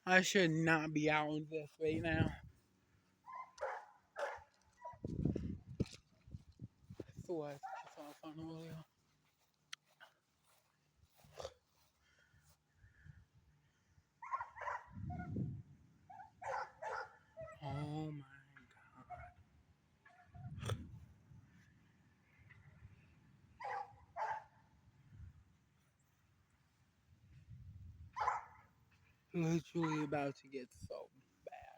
I should not be out in this right now. So I just saw fun earlier. Oh my god. Literally about to get so bad.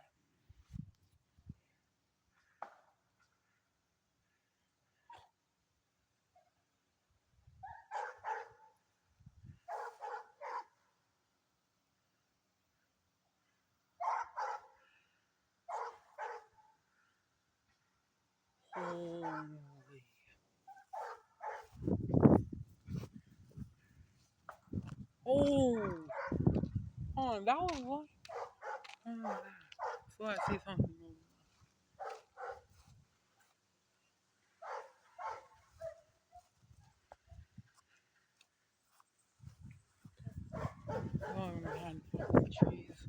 Holy. Oh! Oh, that was what? Oh my god. So I see something. Going behind the trees.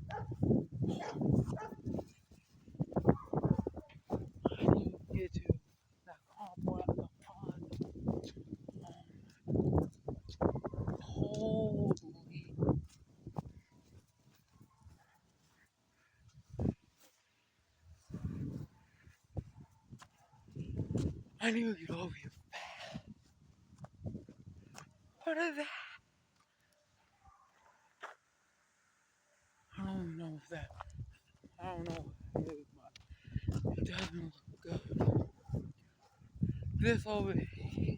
I need to get to that cardboard at the pond. Holy. I need to get over here. What is that? I don't know if that. I don't know what it is, but it doesn't look good. This over here.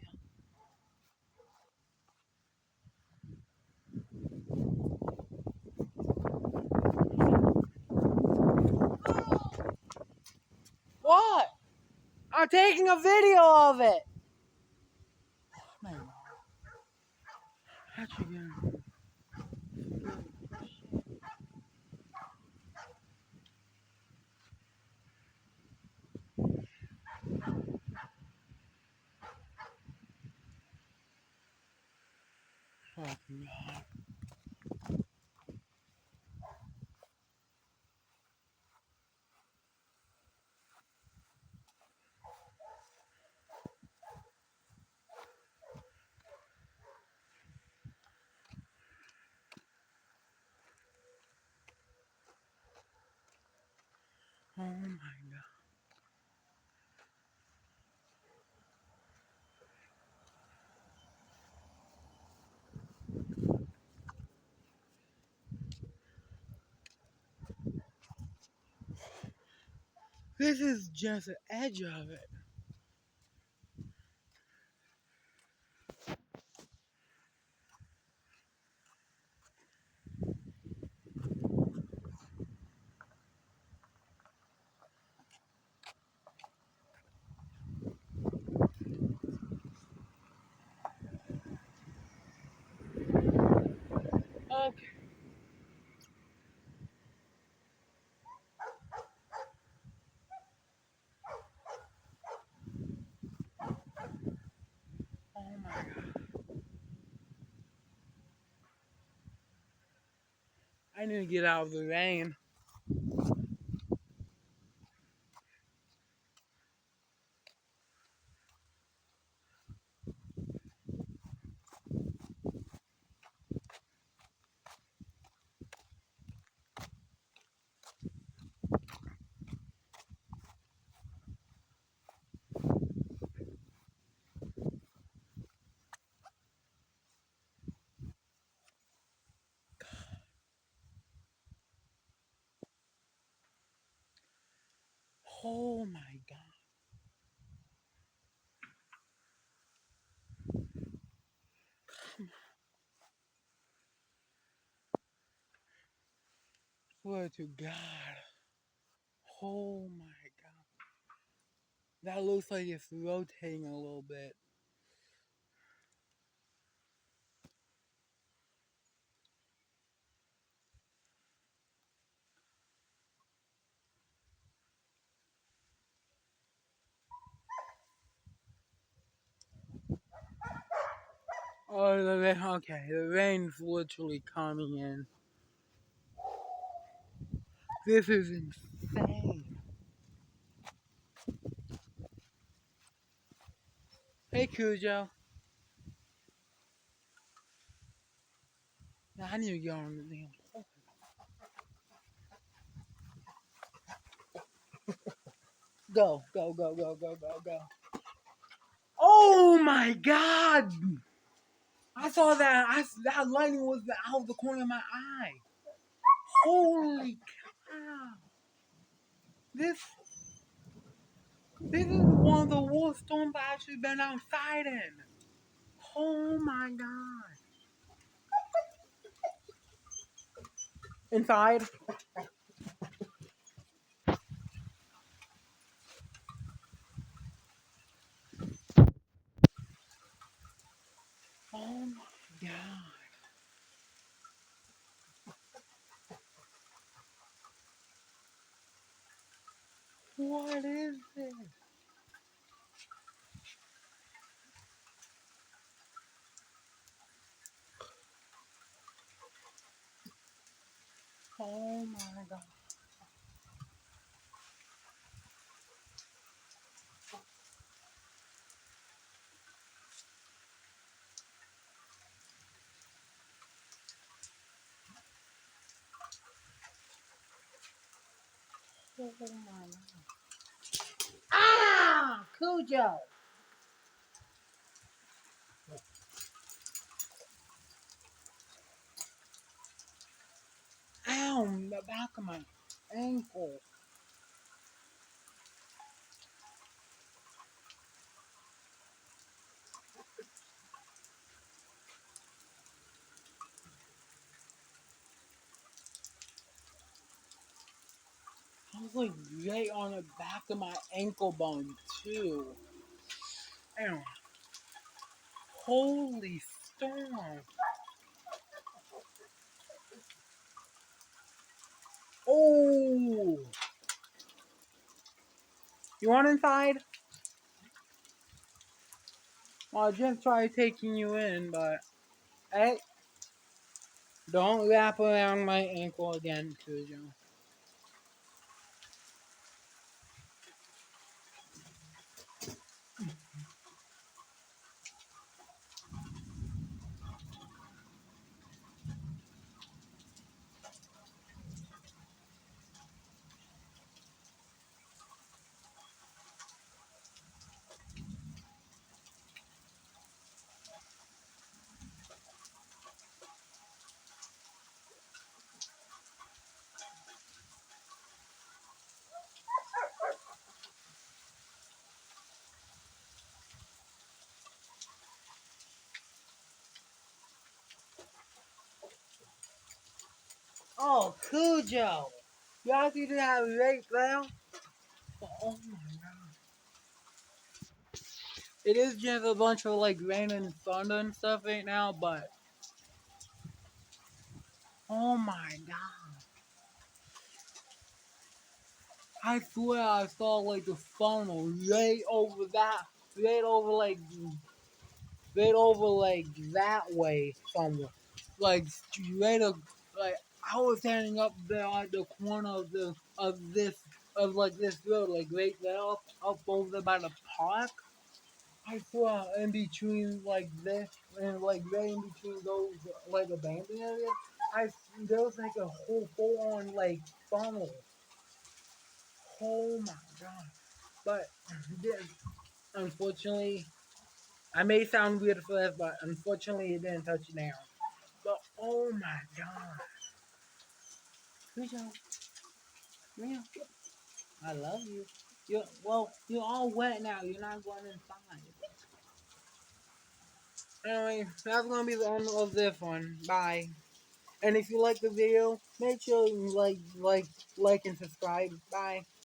What? I'm taking a video of it. Man, how'd you get? Fuck God. Oh my god. This is just the edge of it. Okay. Oh my god. I need to get out of the rain. Oh my god. Swear to God. Oh my god. That looks like it's rotating a little bit. Oh, the rain. Okay, the rain's literally coming in. This is insane. Hey, Cujo. Now, I need to get on the damn. Go, go, go, go, go, go, go. Oh my god! I saw that. That lightning was out of the corner of my eye. Holy cow! This this is one of the worst storms I've actually been outside in. Oh my god! Inside. Oh my god! What is this? Oh my god! Oh my god! Ah! Cujo! Ow! The back of my ankle. I was like right on the back of my ankle bone too. Ow. Holy storm. Oh! You want inside? Well, I just tried taking you in, but hey, don't wrap around my ankle again, Cujo. Oh, Cujo! You actually did have right there? Oh my god. It is just a bunch of like rain and thunder and stuff right now, but oh my god. I swear I saw like the funnel right over that, right over like, right over like that way somewhere. Like straight up, like I was standing up there at the corner of this of like this road, like right there up over there by the park. I swear in between like this and like right in between those like abandoned areas, I there was like a whole full on like funnel. Oh my god! But this, unfortunately, I may sound weird for this, but unfortunately, it didn't touch down. But oh my god! Cujo, Mia, I love you. You're all wet now. You're not going inside. Anyway, that's gonna be the end of this one. Bye. And if you like the video, make sure you like and subscribe. Bye.